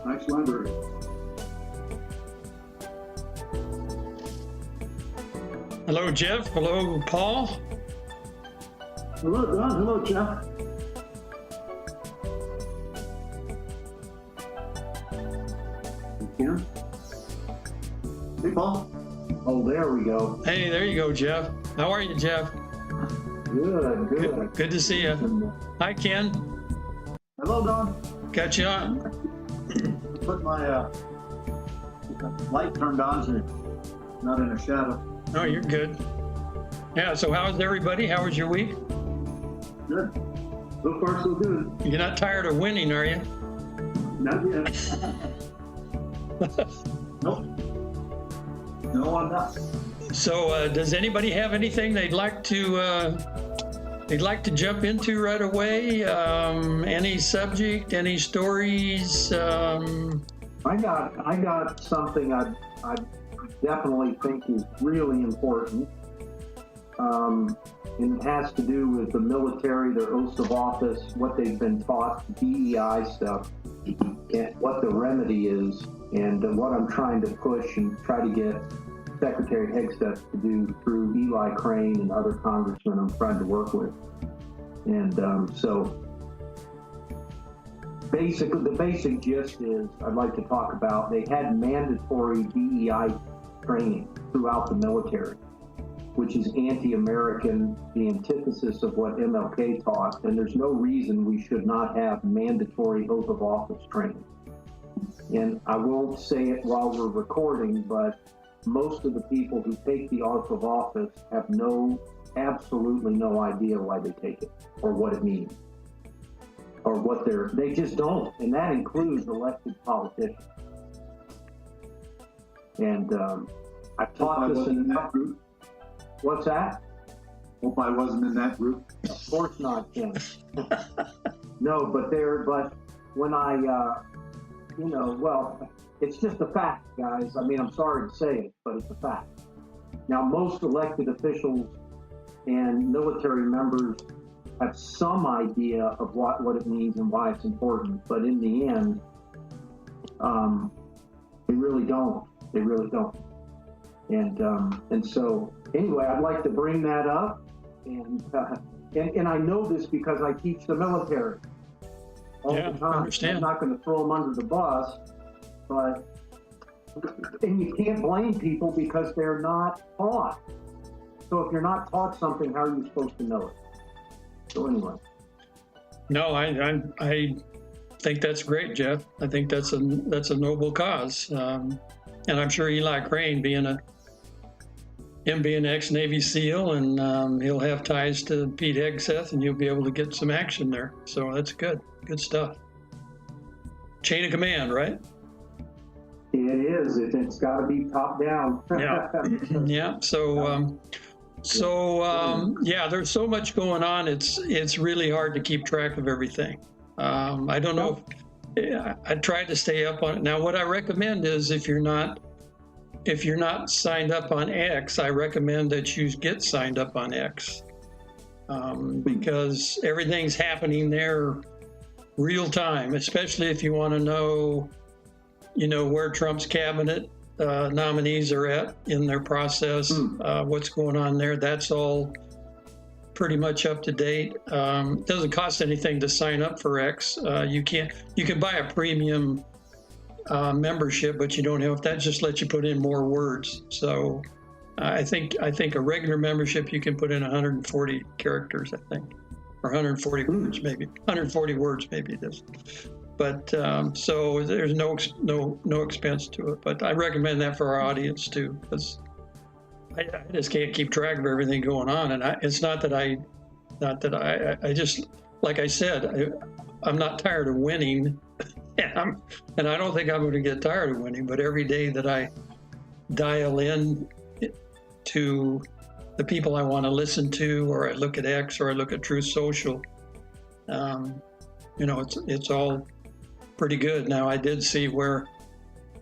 Nice library. Hello, Jeff. Hello, Paul. Hello, Don. Hello, Jeff. Here. Hey, Paul. Oh, there we go. Hey, there you go, Jeff. How are you, Jeff? Good. Good to see you. Hi, Ken. Hello, Don. Got you on. Put my light turned on so not in a shadow. Oh, you're good. Yeah, so how's everybody? How was your week? Good. So far, so good. You're not tired of winning, are you? Not yet. Nope. No, I'm not. So does anybody have anything they'd like to jump into right away? Any subject, any stories? I got something I definitely think is really important. And it has to do with the military, their oaths of office, what they've been taught, DEI stuff, and what the remedy is, and what I'm trying to push and try to get Secretary Hegseth to do through Eli Crane and other congressmen I'm trying to work with. And so basically, the basic gist is I'd like to talk about they had mandatory DEI training throughout the military, which is anti-American, the antithesis of what MLK taught, and there's no reason we should not have mandatory oath of office training. And I won't say it while we're recording, but most of the people who take the oath of office have absolutely no idea why they take it, or what it means, or what they just don't, and that includes elected politicians. And I've taught this in that group. What's that? Hope I wasn't in that group. Of course not, Ken. No, but when I, well, it's just a fact, guys. I mean, I'm sorry to say it, but it's a fact. Now, most elected officials and military members have some idea of what it means and why it's important, but in the end, they really don't. They really don't. And so anyway, I'd like to bring that up, and I know this because I teach the military all the time. I understand. I'm not going to throw them under the bus, and you can't blame people because they're not taught. So if you're not taught something, how are you supposed to know it? So anyway. No, I think that's great, Jeff. I think that's a noble cause, and I'm sure Eli Crane, being an ex-Navy SEAL, and he'll have ties to Pete Hegseth, and you'll be able to get some action there. So that's good stuff. Chain of command, right? It is. It's got to be top down. Yeah. Yeah. So yeah, there's so much going on. It's really hard to keep track of everything. I don't know if I tried to stay up on it. Now, what I recommend is if you're not signed up on X, I recommend that you get signed up on X, because everything's happening there real time, especially if you want to know, where Trump's cabinet nominees are at in their process, what's going on there. That's all pretty much up to date. It doesn't cost anything to sign up for X. You can buy a premium membership, but you don't have that. Just lets you put in more words. So I think a regular membership you can put in 140 characters, I think, or 140 words, maybe 140 words, maybe it is. But so there's no expense to it. But I recommend that for our audience too, because I just can't keep track of everything going on. And it's not that I just, like I said, I'm not tired of winning. And I don't think I'm going to get tired of winning, but every day that I dial in to the people I want to listen to, or I look at X, or I look at Truth Social, it's all pretty good. Now, I did see where,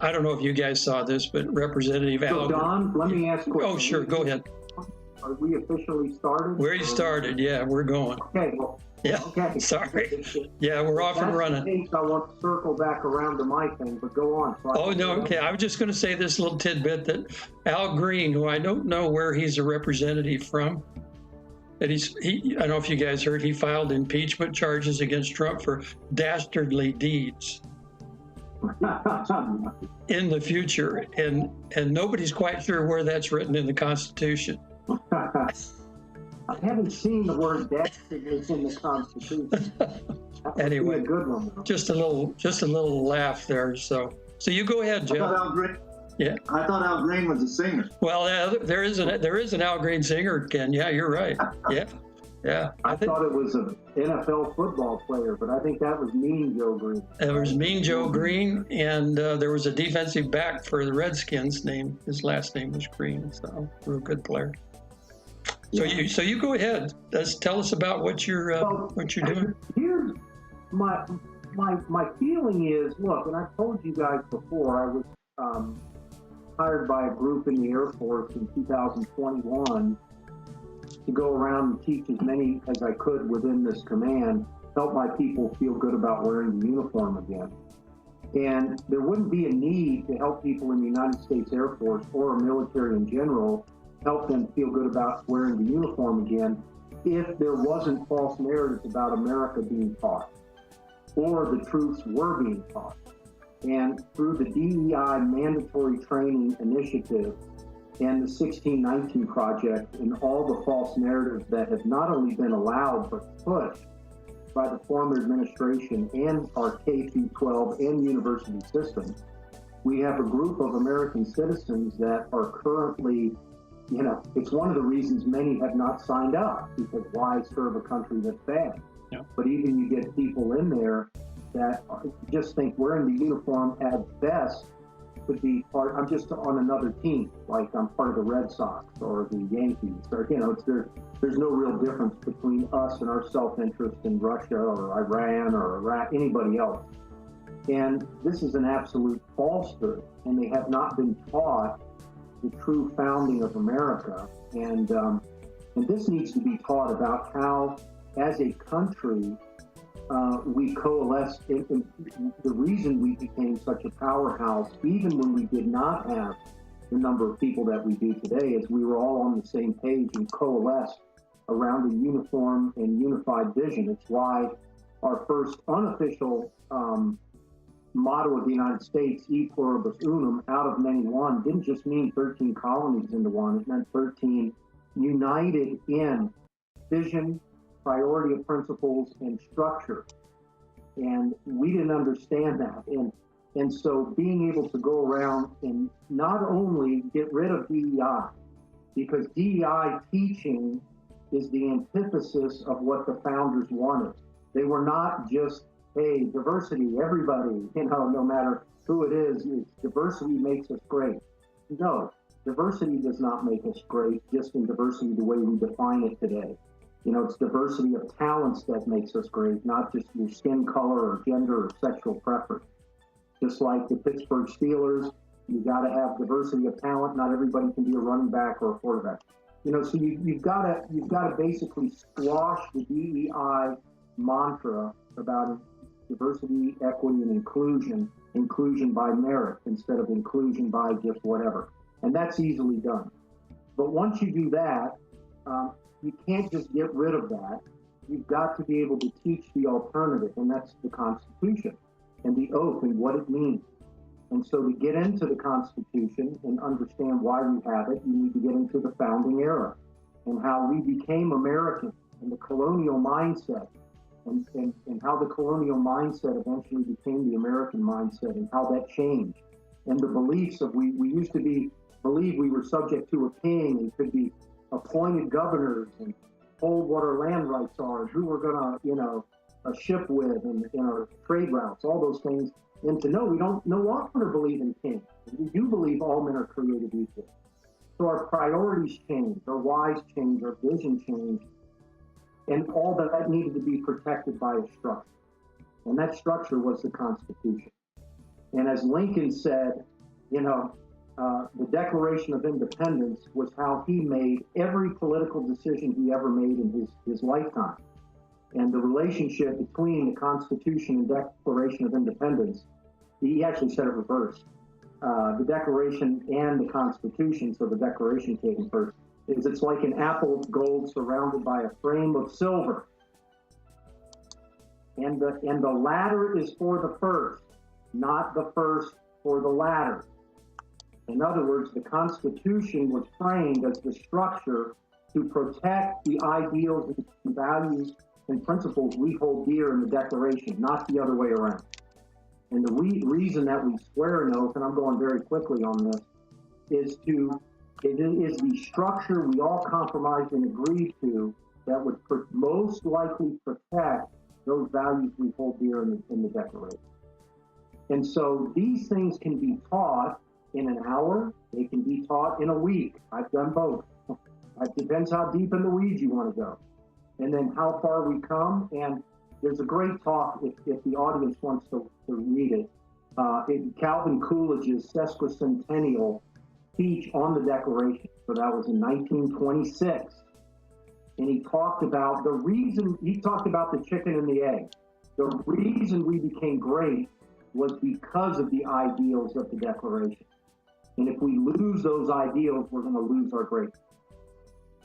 I don't know if you guys saw this, but Representative So Albert. Don, let me ask a question. Oh, sure, go ahead. Are we officially started? Where he started, yeah, we're going. Okay, well, Yeah, okay. sorry. Yeah, we're off and running. That's the case, I want to circle back around to my thing, but go on. So Oh, no, okay. I was just going to say this little tidbit that Al Green, who I don't know where he's a representative from, that I don't know if you guys heard, he filed impeachment charges against Trump for dastardly deeds in the future. And nobody's quite sure where that's written in the Constitution. I haven't seen the word dastardly in the Constitution. That would Anyway, be a good one, though. just a little laugh there. So you go ahead, I Jeff. thought Al Green. Yeah. I thought Al Green was a singer. Well, there is an Al Green singer, Ken. Yeah, you're right. Yeah, yeah. I thought it was an NFL football player, but I think that was Mean Joe Green. There was Mean Joe Green, and there was a defensive back for the Redskins. His last name was Green. So, real good player. So you go ahead. Tell us about what you're doing. Here's my feeling is, look, and I've told you guys before, I was hired by a group in the Air Force in 2021 to go around and teach as many as I could within this command, help my people feel good about wearing the uniform again. And there wouldn't be a need to help people in the United States Air Force or military in general help them feel good about wearing the uniform again if there wasn't false narratives about America being taught or the truths were being taught. And through the DEI mandatory training initiative and the 1619 project and all the false narratives that have not only been allowed but pushed by the former administration and our K-12 and university systems, we have a group of American citizens that are currently, it's one of the reasons many have not signed up, because why serve a country that's bad? Yeah. But even you get people in there that just think wearing the uniform at best could be part, I'm just on another team, like I'm part of the Red Sox or the Yankees, or, there's no real difference between us and our self-interest in Russia or Iran or Iraq, anybody else. And this is an absolute falsehood, and they have not been taught the true founding of America. And this needs to be taught about how, as a country, we coalesced. The reason we became such a powerhouse, even when we did not have the number of people that we do today, is we were all on the same page and coalesced around a uniform and unified vision. It's why our first unofficial motto of the United States, E pluribus unum, out of many one, didn't just mean 13 colonies into one. It meant 13 united in vision, priority of principles, and structure. And we didn't understand that. And so being able to go around and not only get rid of DEI, because DEI teaching is the antithesis of what the founders wanted. They were not just, hey, diversity, everybody, no matter who it is, diversity makes us great. No, diversity does not make us great, just in diversity the way we define it today. It's diversity of talents that makes us great, not just your skin color or gender or sexual preference. Just like the Pittsburgh Steelers, you got to have diversity of talent. Not everybody can be a running back or a quarterback. So you've got to basically squash the DEI mantra about diversity, equity, and inclusion by merit instead of inclusion by just whatever. And that's easily done. But once you do that, you can't just get rid of that. You've got to be able to teach the alternative, and that's the Constitution and the oath and what it means. And so to get into the Constitution and understand why we have it, you need to get into the founding era and how we became American and the colonial mindset and how the colonial mindset eventually became the American mindset and how that changed. And the beliefs of we used to believe we were subject to a king and could be appointed governors and told what our land rights are and who we're going to, ship with and our trade routes, all those things. And to know we don't no longer believe in kings. We do believe all men are created equal. So our priorities changed, our whys changed, our vision changed, and all that needed to be protected by a structure. And that structure was the Constitution. And as Lincoln said, the Declaration of Independence was how he made every political decision he ever made in his lifetime. And the relationship between the Constitution and Declaration of Independence, he actually said it reversed. The Declaration and the Constitution, so the Declaration came first, is it's like an apple of gold surrounded by a frame of silver. And the latter is for the first, not the first for the latter. In other words, the Constitution was framed as the structure to protect the ideals and values and principles we hold dear in the Declaration, not the other way around. And the reason that we swear an oath, and I'm going very quickly on this, is the structure we all compromised and agreed to that would most likely protect those values we hold dear in the Declaration. And so these things can be taught in an hour, they can be taught in a week. I've done both. It depends how deep in the weeds you want to go. And then how far we come. And there's a great talk, if the audience wants to read it, in Calvin Coolidge's sesquicentennial speech on the Declaration. So that was in 1926. And he talked about the chicken and the egg. The reason we became great was because of the ideals of the Declaration. And if we lose those ideals, we're going to lose our greatness.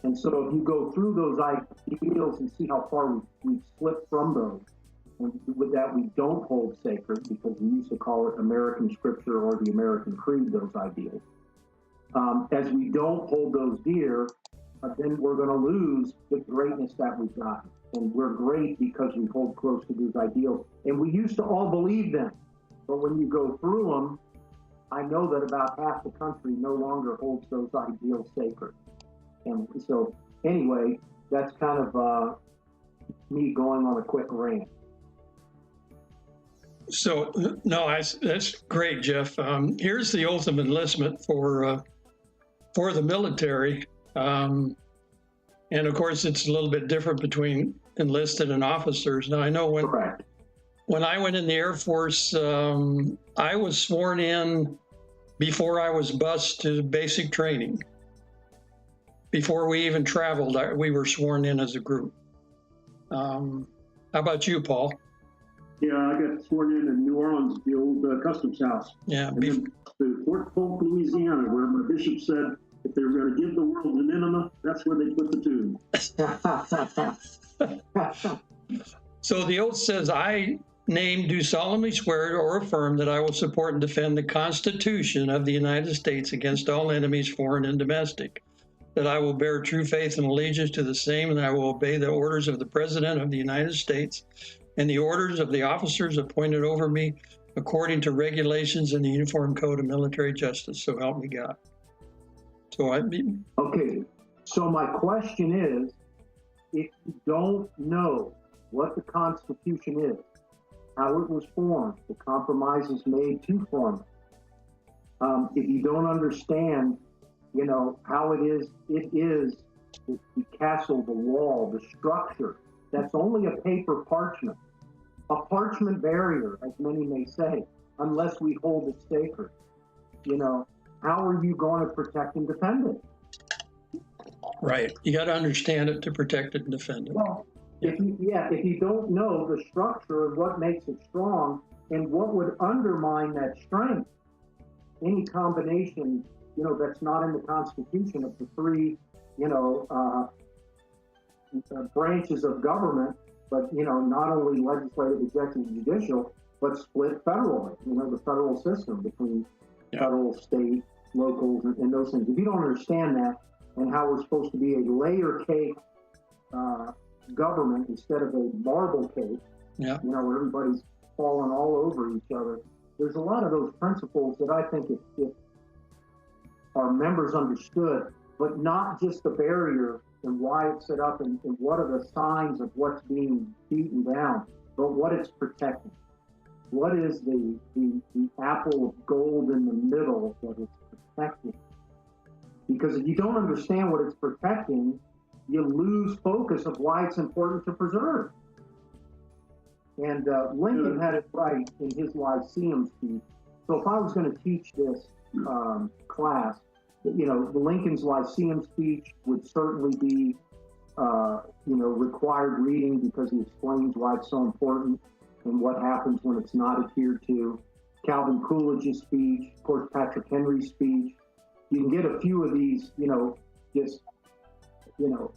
And so if you go through those ideals and see how far we've slipped from those, and with that we don't hold sacred, because we used to call it American Scripture or the American Creed, those ideals. As we don't hold those dear, then we're going to lose the greatness that we've gotten. And we're great because we hold close to these ideals. And we used to all believe them. But when you go through them, I know that about half the country no longer holds those ideals sacred. And so, anyway, that's kind of me going on a quick rant. So, no, that's great, Jeff. Here's the oath of enlistment for the military. And of course, it's a little bit different between enlisted and officers. Now, I know when I went in the Air Force, I was sworn in before I was bused to basic training. Before we even traveled, we were sworn in as a group. How about you, Paul? Yeah, I got sworn in New Orleans, the old customs house. Yeah. And then to Fort Polk, Louisiana, where my bishop said if they were going to give the world an enema, that's where they put the tomb. So the oath says, I do solemnly swear or affirm that I will support and defend the Constitution of the United States against all enemies, foreign and domestic, that I will bear true faith and allegiance to the same, and I will obey the orders of the President of the United States and the orders of the officers appointed over me according to regulations in the Uniform Code of Military Justice. So help me God. Okay, so my question is, if you don't know what the Constitution is, how it was formed, the compromises made to form it, if you don't understand, how it is the castle, the wall, the structure, that's only a paper parchment, a parchment barrier, as many may say, unless we hold it sacred. How are you going to protect and defend it? Right. You got to understand it to protect it and defend it. Well, if you don't know the structure of what makes it strong and what would undermine that strength, any combination, that's not in the Constitution of the three, branches of government, but, not only legislative, executive, judicial, but split federally, the federal system between federal, state, locals, and those things. If you don't understand that and how we're supposed to be a layer cake government instead of a marble cake, where everybody's falling all over each other, there's a lot of those principles that I think if our members understood, but not just the barrier and why it's set up and what are the signs of what's being beaten down, but what it's protecting. What is the apple of gold in the middle that it's protecting? Because if you don't understand what it's protecting, you lose focus of why it's important to preserve. And Lincoln had it right in his Lyceum speech. So if I was going to teach this class, the Lincoln's Lyceum speech would certainly be, required reading because he explains why it's so important and what happens when it's not adhered to. Calvin Coolidge's speech, of course, Patrick Henry's speech. You can get a few of these, just,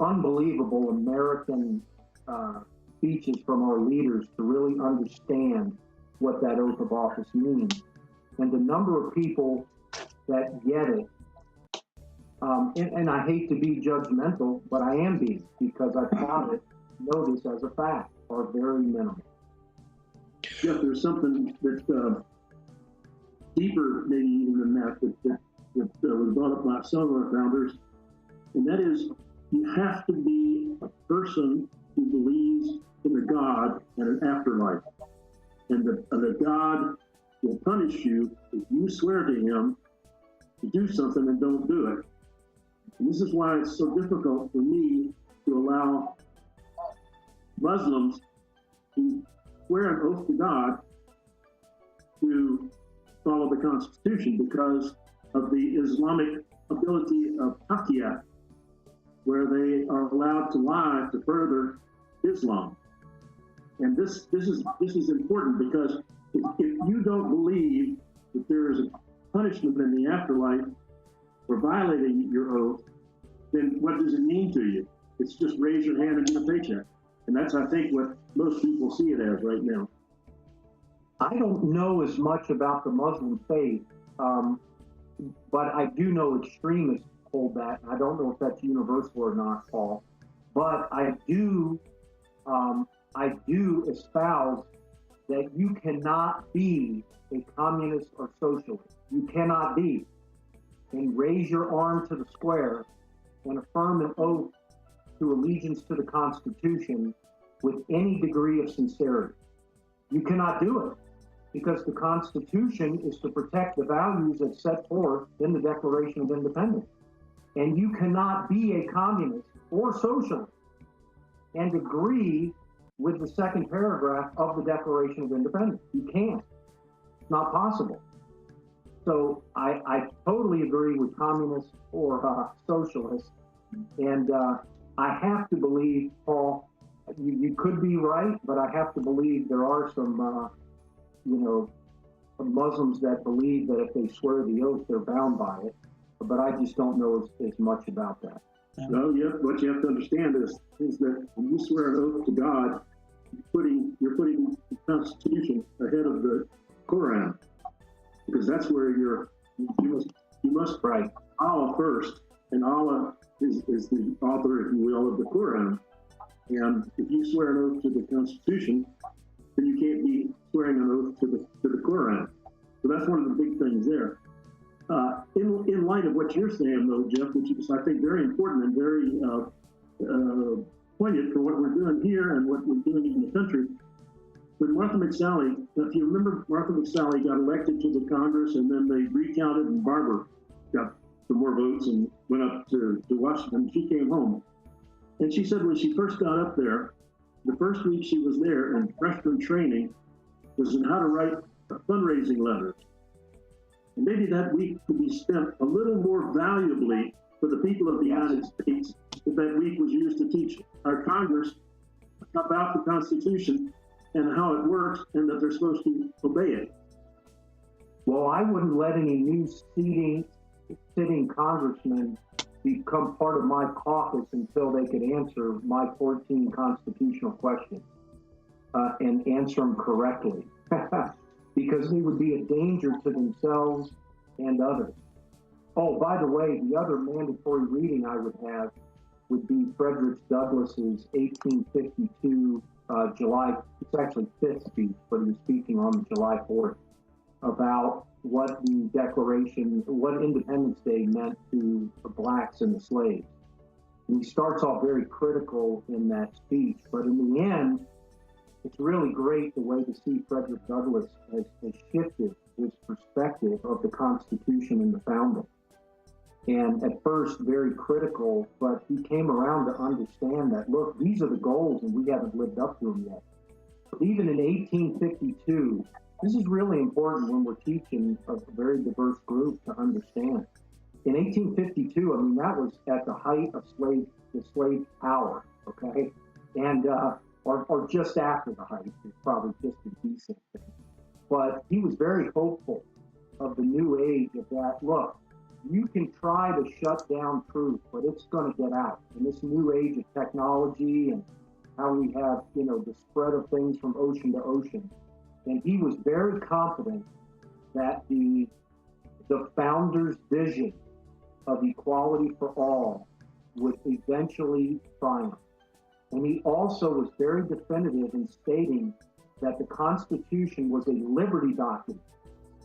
unbelievable American speeches from our leaders to really understand what that oath of office means. And the number of people that get it, and I hate to be judgmental, but I am being, because I've taught it, know this as a fact, are very minimal. Jeff, there's something that's deeper maybe even than that was brought up by some of our founders, and that is you have to be a person who believes in a God and an afterlife. And the God will punish you if you swear to him to do something and don't do it. And this is why it's so difficult for me to allow Muslims who swear an oath to God to follow the Constitution because of the Islamic ability of taqiyya, where they are allowed to lie to further Islam. And this is important because if you don't believe that there is a punishment in the afterlife for violating your oath, then what does it mean to you? It's just raise your hand and get a paycheck. And that's, I think, what most people see it as right now. I don't know as much about the Muslim faith, but I do know extremists hold that. I don't know if that's universal or not, Paul. But I do espouse that you cannot be a communist or socialist. You cannot be. And raise your arm to the square and affirm an oath to allegiance to the Constitution with any degree of sincerity. You cannot do it because the Constitution is to protect the values that's set forth in the Declaration of Independence. And you cannot be a communist or socialist and agree with the second paragraph of the Declaration of Independence. You can't. It's not possible. So I totally agree with communists or socialists. And I have to believe, Paul, you could be right, but I have to believe there are some, some Muslims that believe that if they swear the oath, they're bound by it. But I just don't know as much about that. Well, what you have to understand is that when you swear an oath to God, you're putting the Constitution ahead of the Quran, because that's where you must write Allah first, and Allah is the author, if you will, of the Quran. And if you swear an oath to the Constitution, then you can't be swearing an oath to the Quran. So that's one of the big things there. In light of what you're saying, though, Jeff, which is, I think, very important and very poignant for what we're doing here and what we're doing in the country, when Martha McSally, if you remember, Martha McSally got elected to the Congress, and then they recounted, and Barbara got some more votes and went up to Washington. She came home. And she said when she first got up there, the first week she was there in freshman training was in how to write fundraising letters. And maybe that week could be spent a little more valuably for the people of the United States if that week was used to teach our Congress about the Constitution and how it works and that they're supposed to obey it. Well, I wouldn't let any new sitting congressman become part of my caucus until they could answer my 14 constitutional questions and answer them correctly. Because they would be a danger to themselves and others. Oh, by the way, the other mandatory reading I would have would be Frederick Douglass's 1852 July, it's actually 5th speech, but he was speaking on July 4th, about what the Declaration, what Independence Day meant to the blacks and the slaves. And he starts off very critical in that speech, but in the end, it's really great the way to see Frederick Douglass has shifted his perspective of the Constitution and the founding. And at first, very critical, but he came around to understand that, look, these are the goals and we haven't lived up to them yet. Even in 1852, This is really important when we're teaching a very diverse group to understand. In 1852, I mean, that was at the height of the slave power, okay? And, or just after the height, is probably just a decent thing. But he was very hopeful of the new age of that. Look, you can try to shut down truth, but it's going to get out. In this new age of technology and how we have, you know, the spread of things from ocean to ocean. And he was very confident that the founder's vision of equality for all would eventually triumph. And he also was very definitive in stating that the Constitution was a liberty document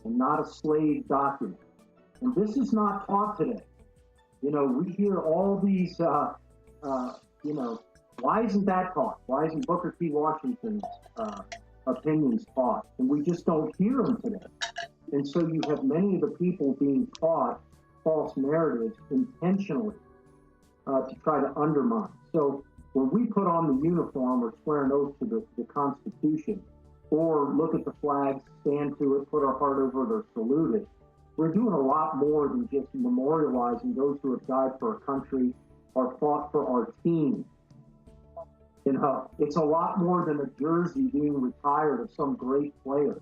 and not a slave document. And this is not taught today. You know, we hear all these, you know, why isn't that taught? Why isn't Booker T. Washington's opinions taught? And we just don't hear them today. And so you have many of the people being taught false narratives intentionally to try to undermine. So when we put on the uniform or swear an oath to the Constitution, or look at the flag, stand to it, put our heart over it, or salute it, we're doing a lot more than just memorializing those who have died for our country or fought for our team. You know, it's a lot more than a jersey being retired of some great player.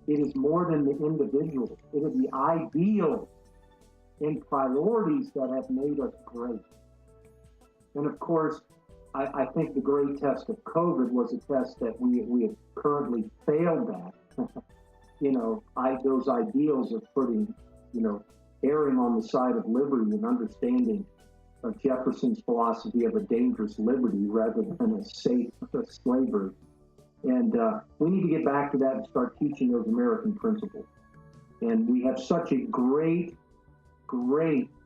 It is more than the individual. It is the ideals and priorities that have made us great. And of course, I think the great test of COVID was a test that we have currently failed at. You know, those ideals of putting, you know, erring on the side of liberty and understanding of Jefferson's philosophy of a dangerous liberty rather than a safe slavery. And we need to get back to that and start teaching those American principles. And we have such a great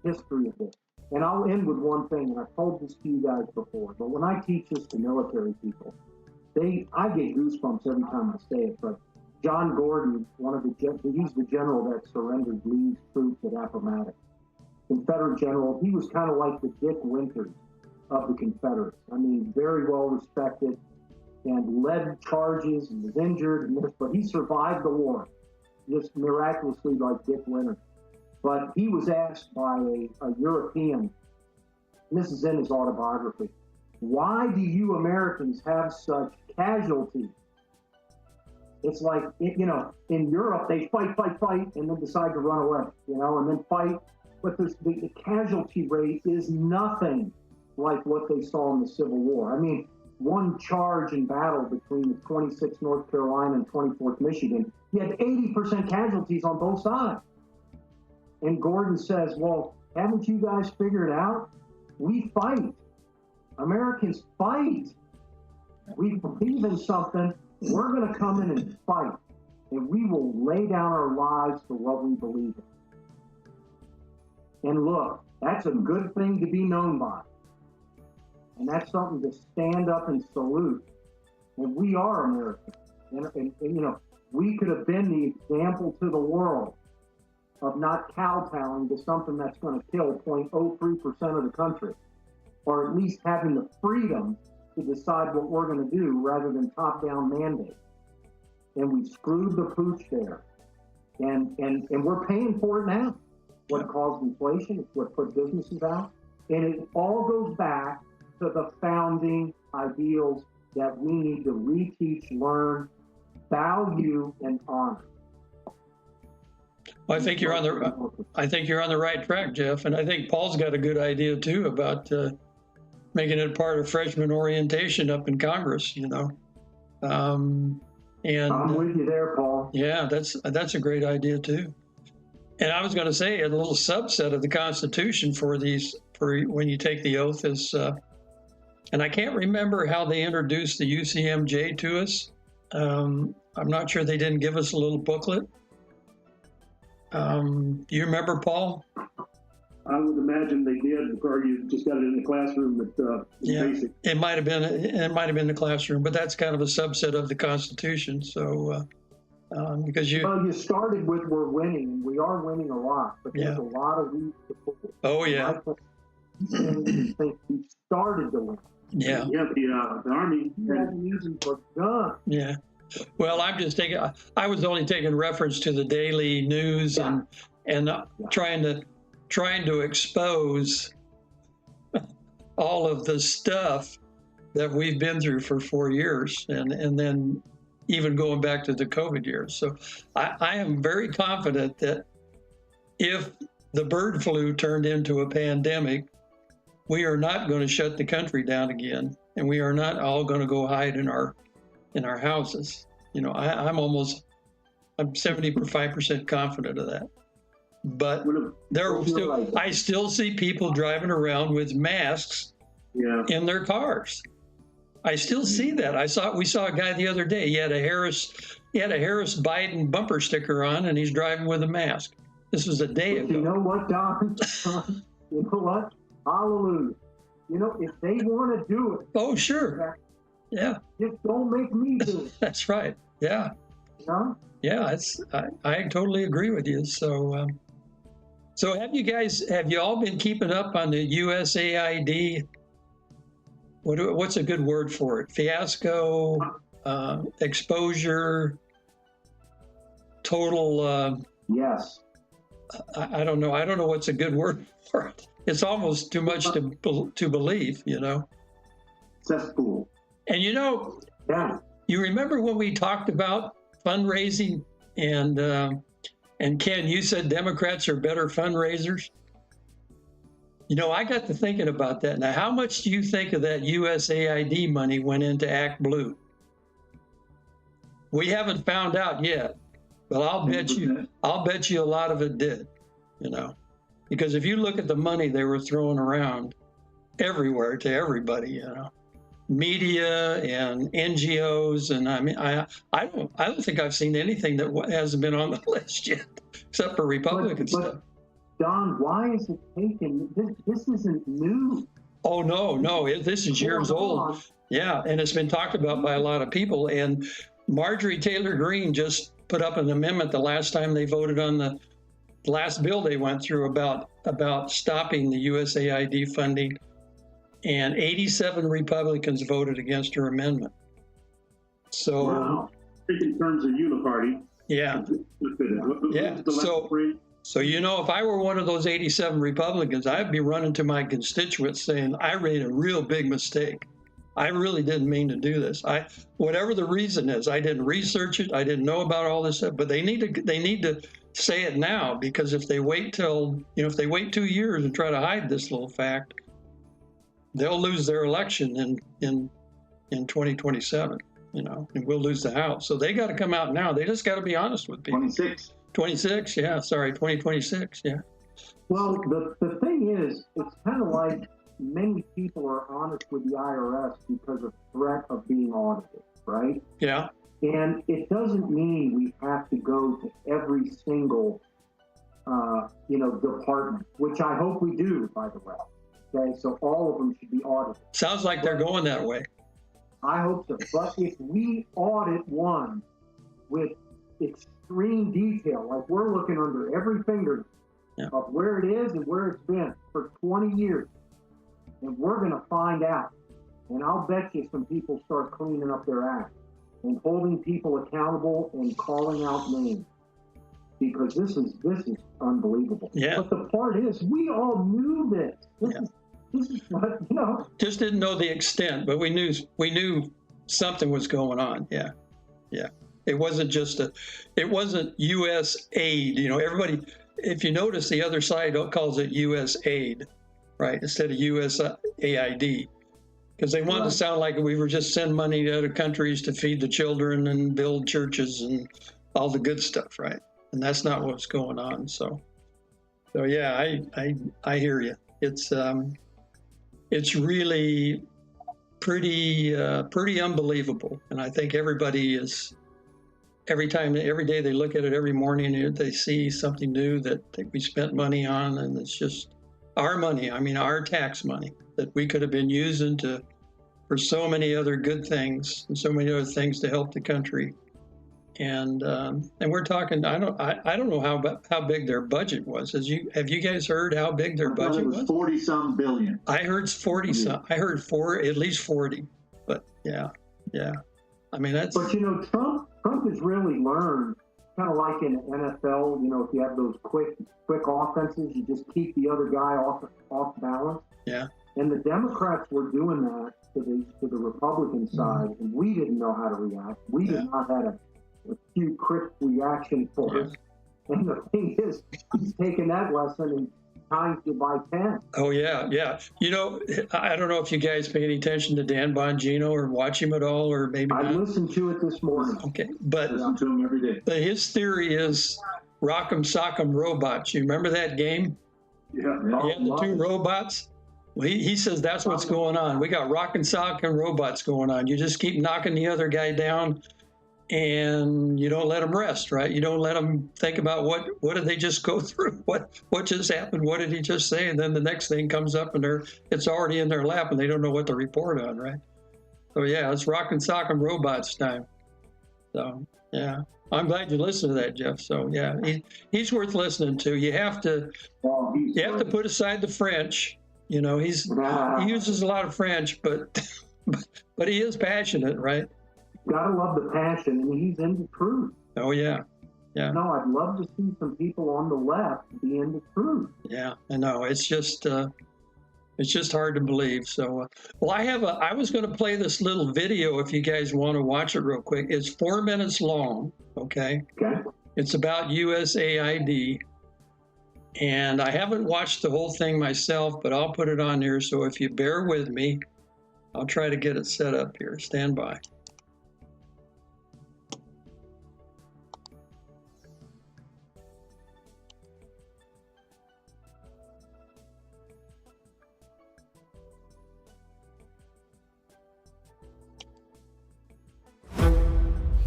history of this. And I'll end with one thing, and I've told this to you guys before, but when I teach this to military people, I get goosebumps every time I say it, but John Gordon, he's the general that surrendered Lee's troops at Appomattox. Confederate general, he was kind of like the Dick Winters of the Confederates. I mean, very well respected and led charges and was injured, but he survived the war, just miraculously like Dick Winters. But he was asked by a European, and this is in his autobiography, why do you Americans have such casualties? It's like, you know, in Europe, they fight, and then decide to run away, you know, and then fight. But the casualty rate is nothing like what they saw in the Civil War. I mean, one charge in battle between the 26th North Carolina and 24th Michigan, you had 80% casualties on both sides. And Gordon says, well, haven't you guys figured it out? We fight. Americans fight. We believe in something. We're going to come in and fight. And we will lay down our lives for what we believe in. And look, that's a good thing to be known by. And that's something to stand up and salute. And we are Americans. And you know, we could have been the example to the world of not kowtowing to something that's going to kill 0.03% of the country, or at least having the freedom to decide what we're going to do rather than top-down mandate. And we screwed the pooch there. And we're paying for it now. What caused inflation, it's what put businesses out. And it all goes back to the founding ideals that we need to reteach, learn, value, and honor. Well, I think you're on the right track, Jeff, and I think Paul's got a good idea too about making it part of freshman orientation up in Congress. You know, and I'm with you there, Paul. Yeah, that's a great idea too. And I was going to say a little subset of the Constitution for when you take the oath is, and I can't remember how they introduced the UCMJ to us. I'm not sure they didn't give us a little booklet. Do you remember, Paul? I would imagine they did, or you just got it in the classroom basic. It might have been the classroom, but that's kind of a subset of the Constitution. So, because you started with we're winning, we are winning a lot, but there's a lot of weeds to pull. Oh yeah. You think we started to win? Yeah. Yeah, the Army hadn't even begun. Yeah. Well, I'm just taking. I was only taking reference to the daily news and trying to expose all of the stuff that we've been through for 4 years, and then even going back to the COVID years. So I am very confident that if the bird flu turned into a pandemic, we are not going to shut the country down again, and we are not all going to go hide in our houses. You know, I'm 75% confident of that. But I still see people driving around with masks in their cars. I still see that. We saw a guy the other day. He had a Harris Biden bumper sticker on, and he's driving with a mask. This was a day ago. You know what, Don? You know what? Hallelujah. You know, if they want to do it. Oh, sure. Yeah. Just don't make me do it. That's right. Yeah. You know? Yeah, I totally agree with you. So, so have you all been keeping up on the USAID? What's a good word for it? Fiasco, exposure, total. Yes. I don't know. I don't know what's a good word for it. It's almost too much to believe, you know. Cesspool. And you know, you remember when we talked about fundraising, and Ken, you said Democrats are better fundraisers. You know, I got to thinking about that. Now, how much do you think of that USAID money went into Act Blue? We haven't found out yet, but I'll bet you a lot of it did, you know, because if you look at the money they were throwing around everywhere to everybody, you know, media and NGOs, and I mean, I don't think I've seen anything that hasn't been on the list yet, except for Republican stuff. Don, why is it taken? This isn't new. Oh, no, this is years old. Yeah, and it's been talked about by a lot of people. And Marjorie Taylor Greene just put up an amendment the last time they voted on the last bill they went through about stopping the USAID funding. And 87 Republicans voted against her amendment. So, wow. In terms of uniparty. Yeah. Yeah. So, you know, if I were one of those 87 Republicans, I'd be running to my constituents saying, I made a real big mistake. I really didn't mean to do this. Whatever the reason is, I didn't research it. I didn't know about all this stuff, but they need to say it now, because if they wait 2 years and try to hide this little fact, they'll lose their election in 2027, you know, and we'll lose the House. So they got to come out now. They just got to be honest with people. 2026, yeah, sorry, 2026, yeah. Well, the thing is, it's kind of like many people are honest with the IRS because of threat of being audited, right? Yeah. And it doesn't mean we have to go to every single, department, which I hope we do, by the way. Okay, so all of them should be audited. Sounds like they're going that way. I hope so. But if we audit one with extreme detail, like we're looking under every finger of where it is and where it's been for 20 years, and we're going to find out. And I'll bet you some people start cleaning up their act and holding people accountable and calling out names, because this is unbelievable. Yeah. But the part is, we all knew this. This is what, you know. Just didn't know the extent, but we knew something was going on. Yeah. Yeah. It wasn't US aid. You know, everybody, if you notice, the other side calls it USAID, right, instead of USAID, because they wanted to sound like we were just sending money to other countries to feed the children and build churches and all the good stuff, right? And that's not what's going on. So yeah, I hear you. It's really pretty unbelievable, and I think everybody is. Every day they look at it, every morning they see something new that we spent money on, and it's just our money. I mean, our tax money that we could have been using for so many other good things and so many other things to help the country. And we're talking. I don't know how big their budget was. Have you guys heard how big their budget was? 40-some billion. I heard 40 some. I heard at least 40. But yeah. I mean, that's, But, you know, Trump has really learned, kind of like in the NFL, you know, if you have those quick offenses, you just keep the other guy off balance. yeah. And the Democrats were doing that to the Republican side, and we didn't know how to react. We did not have a few quick reaction for us. And the thing is, he's taken that lesson and times it by 10. Oh, yeah, yeah. You know, I don't know if you guys pay any attention to Dan Bongino or watch him at all, or maybe I not. listened to it this morning. Okay, but Listen to him every day. his theory is Rock'em Sock'em Robots. You remember that game? Yeah. He had the two robots. Well, he says that's what's going on. We got rock and sock and robots going on. You just keep knocking the other guy down, and you don't let them rest, right? You don't let them think about what did they just go through? What just happened? What did he just say? And then the next thing comes up, and it's already in their lap, and they don't know what to report on, right? So yeah, it's rock and sock and robots time. So yeah, I'm glad you listened to that, Jeff. So yeah, he's worth listening to. You have to put aside the French. You know, he uses a lot of French, but he is passionate, right? Gotta love the passion, and he's into truth. Oh yeah, yeah. No, I'd love to see some people on the left be into truth. Yeah, I know. It's just hard to believe. So, well, I was going to play this little video if you guys want to watch it real quick. It's 4 minutes long. Okay. Okay. It's about USAID. And I haven't watched the whole thing myself, but I'll put it on here. So if you bear with me, I'll try to get it set up here. Stand by.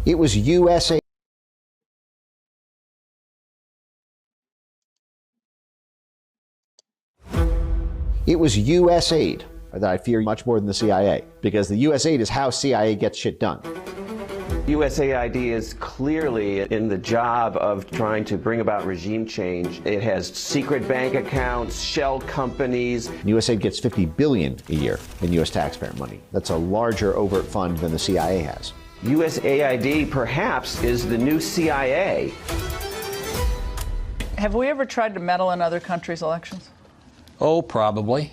It was USAID. It was USAID that I fear much more than the CIA, because the USAID is how CIA gets shit done. USAID is clearly in the job of trying to bring about regime change. It has secret bank accounts, shell companies. USAID gets $50 billion a year in U.S. taxpayer money. That's a larger overt fund than the CIA has. USAID perhaps is the new CIA. Have we ever tried to meddle in other countries' elections? Oh, probably.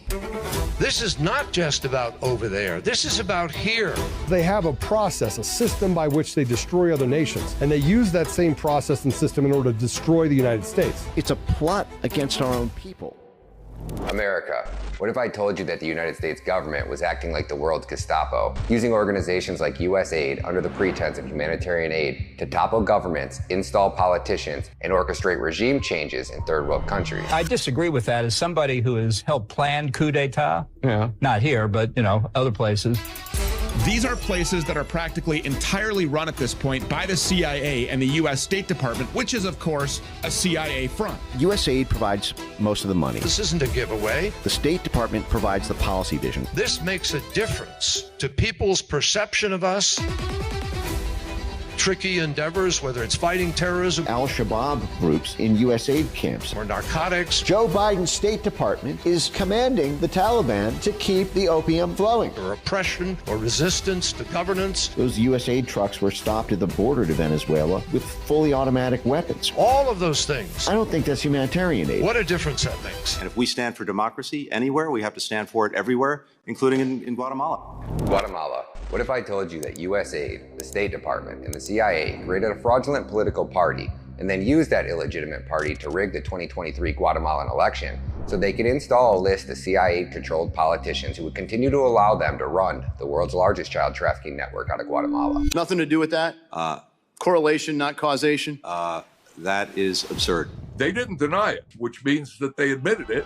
This is not just about over there. This is about here. They have a process, a system by which they destroy other nations, and they use that same process and system in order to destroy the United States. It's a plot against our own people. America, what if I told you that the United States government was acting like the world's Gestapo, using organizations like USAID under the pretense of humanitarian aid to topple governments, install politicians, and orchestrate regime changes in third world countries? I disagree with that as somebody who has helped plan coup d'etat. Yeah. Not here, but, other places. These are places that are practically entirely run at this point by the CIA and the U.S. State Department, which is, of course, a CIA front. USAID provides most of the money. This isn't a giveaway. The State Department provides the policy vision. This makes a difference to people's perception of us. Tricky endeavors, whether it's fighting terrorism, Al-Shabaab groups in USAID camps, or narcotics, Joe Biden's State Department is commanding the Taliban to keep the opium flowing, or oppression, or resistance to governance. Those USAID trucks were stopped at the border to Venezuela with fully automatic weapons. All of those things. I don't think that's humanitarian aid. What a difference that makes. And if we stand for democracy anywhere, we have to stand for it everywhere, including in Guatemala. Guatemala. What if I told you that USAID, the State Department, and the CIA created a fraudulent political party and then used that illegitimate party to rig the 2023 Guatemalan election so they could install a list of CIA-controlled politicians who would continue to allow them to run the world's largest child trafficking network out of Guatemala? Nothing to do with that. Correlation, not causation. That is absurd. They didn't deny it, which means that they admitted it.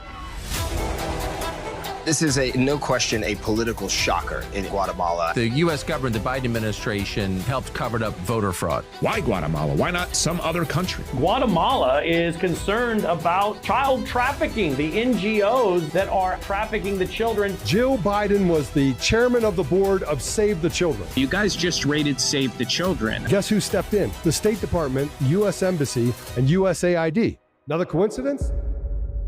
This is no question, a political shocker in Guatemala. The U.S. government, the Biden administration, helped cover up voter fraud. Why Guatemala? Why not some other country? Guatemala is concerned about child trafficking, the NGOs that are trafficking the children. Jill Biden was the chairman of the board of Save the Children. You guys just raided Save the Children. Guess who stepped in? The State Department, U.S. Embassy, and USAID. Another coincidence?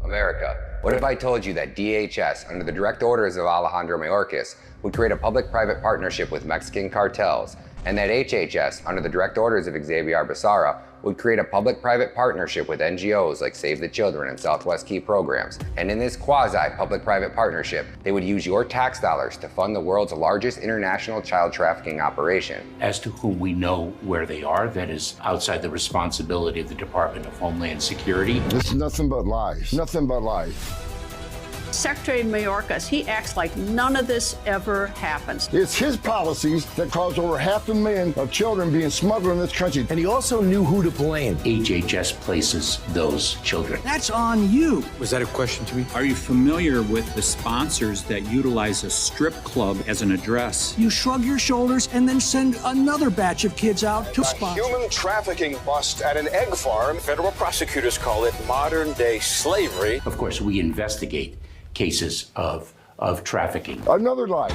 America. What if I told you that DHS, under the direct orders of Alejandro Mayorkas, would create a public-private partnership with Mexican cartels, and that HHS, under the direct orders of Xavier Becerra, would create a public-private partnership with NGOs like Save the Children and Southwest Key Programs. And in this quasi-public-private partnership, they would use your tax dollars to fund the world's largest international child trafficking operation. As to whom we know where they are, that is outside the responsibility of the Department of Homeland Security. This is nothing but lies. Nothing but lies. Secretary Mayorkas, he acts like none of this ever happens. It's his policies that caused over 500,000 of children being smuggled in this country. And he also knew who to blame. HHS places those children. That's on you. Was that a question to me? Are you familiar with the sponsors that utilize a strip club as an address? You shrug your shoulders and then send another batch of kids out to sponsor. Human trafficking bust at an egg farm. Federal prosecutors call it modern-day slavery. Of course, we investigate cases of trafficking. Another lie.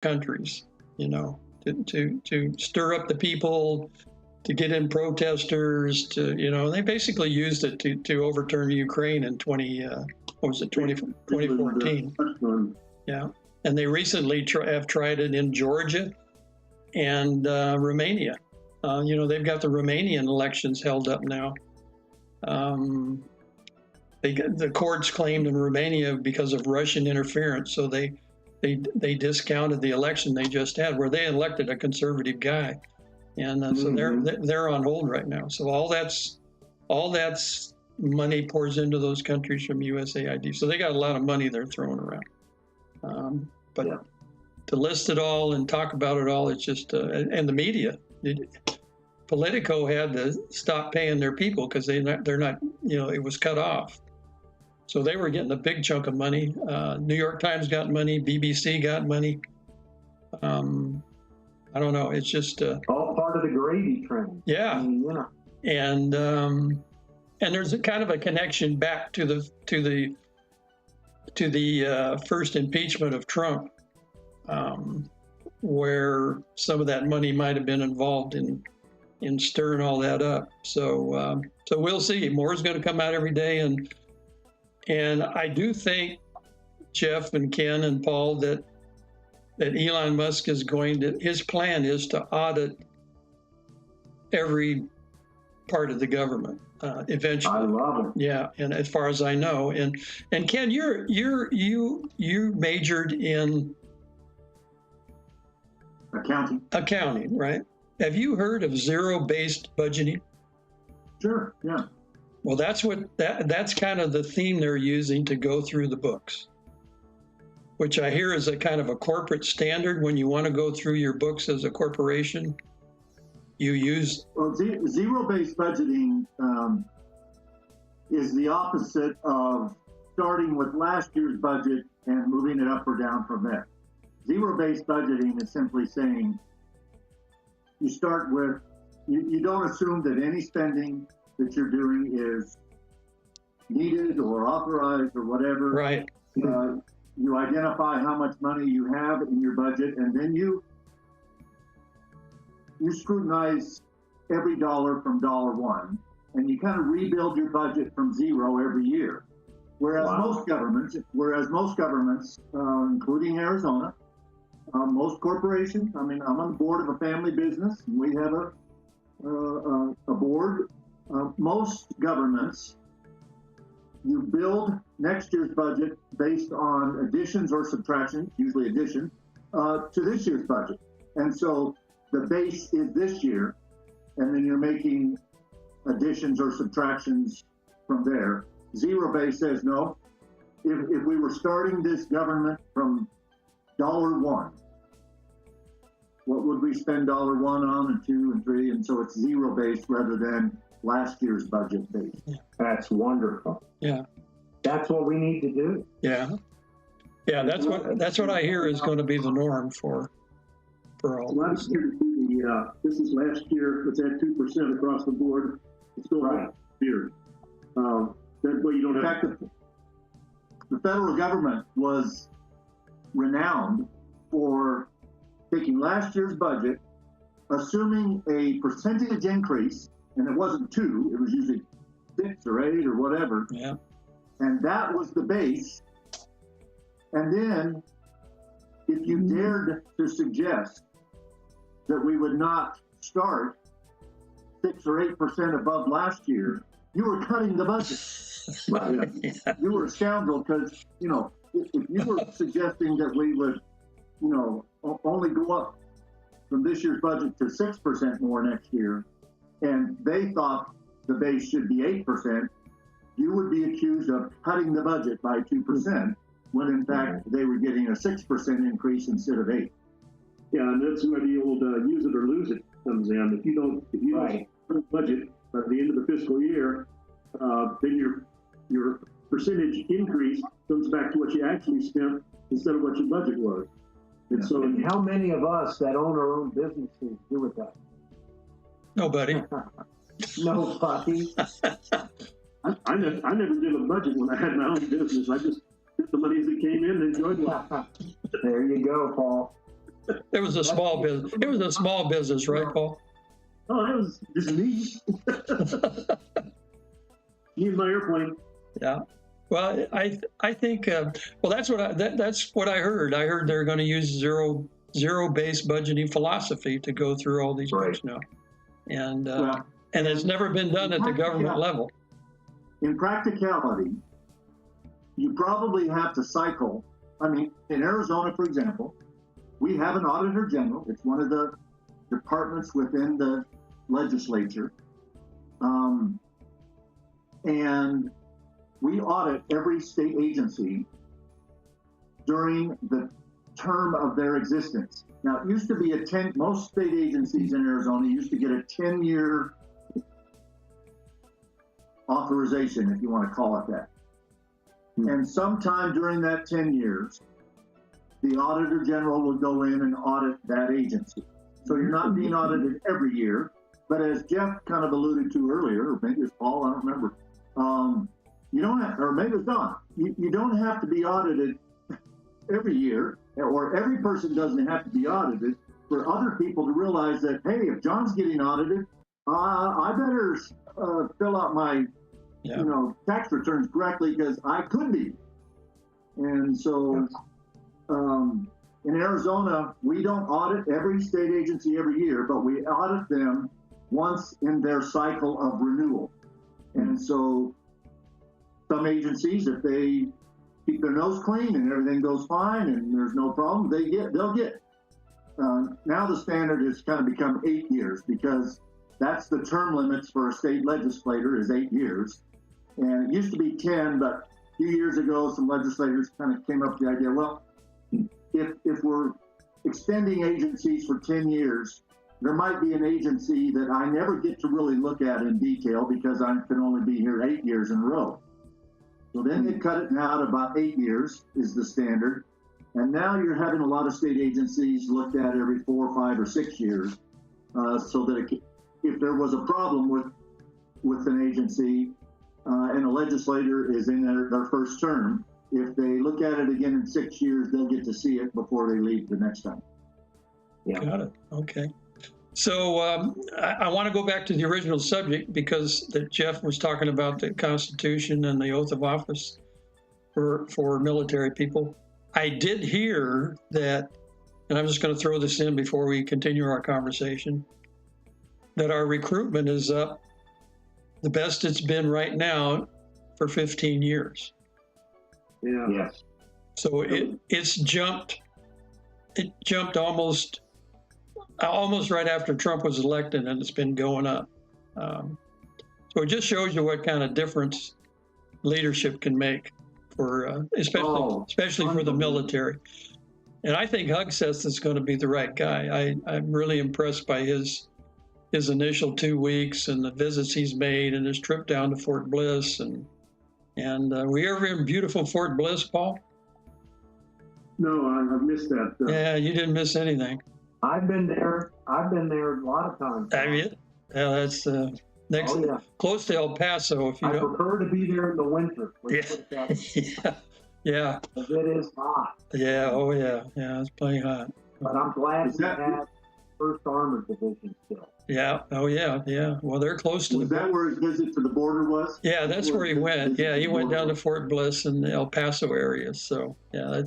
Countries, you know, to stir up the people, to get in protesters, to, you know, they basically used it to overturn Ukraine in 2014. Yeah. And they recently have tried it in Georgia and Romania. You know, they've got the Romanian elections held up now. The courts claimed in Romania because of Russian interference, so they discounted the election they just had, where they elected a conservative guy. And so they're on hold right now. So all that's money pours into those countries from USAID. So they got a lot of money they're throwing around. But to list it all and talk about it all, it's just, and the media, Politico had to stop paying their people because they're not, you know, it was cut off. So they were getting a big chunk of money. New York Times got money, BBC got money. I don't know, it's just. All part of the gravy train. Yeah. I mean, yeah. And there's a kind of a connection back to the first impeachment of Trump, where some of that money might have been involved in stirring all that up. So we'll see. More is going to come out every day, and I do think, Jeff and Ken and Paul, that Elon Musk is his plan is to audit every part of the government eventually. I love it. Yeah, and as far as I know, and Ken, you majored in accounting, right? Have you heard of zero-based budgeting? Sure. Yeah. Well, that's kind of the theme they're using to go through the books, which I hear is a kind of a corporate standard. When you want to go through your books as a corporation, you use. Well, zero-based budgeting is the opposite of starting with last year's budget and moving it up or down from there. Zero-based budgeting is simply saying you start with, you don't assume that any spending that you're doing is needed or authorized or whatever. Right. You identify how much money you have in your budget, and then you scrutinize every dollar from dollar one, and you kind of rebuild your budget from zero every year. Whereas most governments, including Arizona, most corporations, I mean, I'm on the board of a family business, and we have a board. Most governments, you build next year's budget based on additions or subtractions, usually addition, to this year's budget. And so the base is this year, and then you're making additions or subtractions from there. Zero base says no. If we were starting this government from $1, what would we spend $1 on, and 2 and 3? And so it's zero base rather than last year's budget base. That's wonderful. Yeah. That's what we need to do. Yeah. Yeah, that's what I hear is going to be the norm for all. Last year, this is last year, it's at 2% across the board. It's still right here. That way you don't have to. The federal government was renowned for taking last year's budget, assuming a percentage increase, and it wasn't 2, it was usually 6 or 8 or whatever. Yeah. And that was the base. And then, if you dared to suggest that we would not start 6 or 8% above last year, you were cutting the budget. Yeah. You were a scoundrel because, you know, if you were suggesting that we would, you know, only go up from this year's budget to 6% more next year, and they thought the base should be 8%, you would be accused of cutting the budget by 2%, when in fact they were getting a 6% increase instead of 8. Yeah, and that's where the old use it or lose it comes in. If you don't put a budget by the end of the fiscal year, then your percentage increase comes back to what you actually spent instead of what your budget was. And so, and how many of us that own our own businesses do with that? Nobody. Nobody. I never did a budget when I had my own business. I just took the money as it came in and enjoyed life. There you go, Paul. It was a small business. It was a small business, right, Paul? Oh, it was just me. Me and my airplane. Yeah. Well, I think well that's what I heard. I heard they're going to use zero-based budgeting philosophy to go through all these books now, and it's never been done at the government level. In practicality, you probably have to cycle. I mean, in Arizona, for example, we have an auditor general. It's one of the departments within the legislature, and we audit every state agency during the term of their existence. Now, it used to be most state agencies in Arizona used to get a 10-year authorization, if you want to call it that. And sometime during that 10 years, the auditor general will go in and audit that agency. So you're not being audited every year, but as Jeff kind of alluded to earlier, or maybe it's Paul, I don't remember, you don't have, or maybe it's Don, you don't have to be audited every year, or every person doesn't have to be audited for other people to realize that, hey, if John's getting audited, I better fill out my tax returns correctly because I could be. And so in Arizona, we don't audit every state agency every year, but we audit them once in their cycle of renewal. And so some agencies, if they keep their nose clean and everything goes fine and there's no problem, they'll get. Now the standard has kind of become 8 years because that's the term limits for a state legislator is 8 years. And it used to be 10, but a few years ago, some legislators kind of came up with the idea, well, if we're extending agencies for 10 years, there might be an agency that I never get to really look at in detail because I can only be here 8 years in a row. So then they cut it now to about 8 years is the standard. And now you're having a lot of state agencies looked at every 4, 5, or 6 years, so that if there was a problem with an agency and a legislator is in their first term, if they look at it again in 6 years, they'll get to see it before they leave the next time. Yeah. Got it. Okay. So I want to go back to the original subject because Jeff was talking about the Constitution and the oath of office for military people. I did hear that, and I'm just going to throw this in before we continue our conversation, that our recruitment is up the best it's been right now for 15 years. Yeah. Yes. So it jumped almost right after Trump was elected, and it's been going up. So it just shows you what kind of difference leadership can make for especially for the military. And I think Hugseth is going to be the right guy. I'm really impressed by his initial 2 weeks and the visits he's made and his trip down to Fort Bliss. And were you ever in beautiful Fort Bliss, Paul? No, I've missed that. Yeah, you didn't miss anything. I've been there a lot of times. Have you? Yeah, that's close to El Paso. If you I prefer to be there in the winter. Yeah. It is hot. Yeah. Oh yeah. Yeah. It's plenty hot. But I'm glad we have First Armored Division still. Yeah. Oh, yeah. Yeah. Well, they're close to Was that where his visit to the border was? Yeah, that's where he went. Yeah, he went down to Fort Bliss and the El Paso area. So yeah,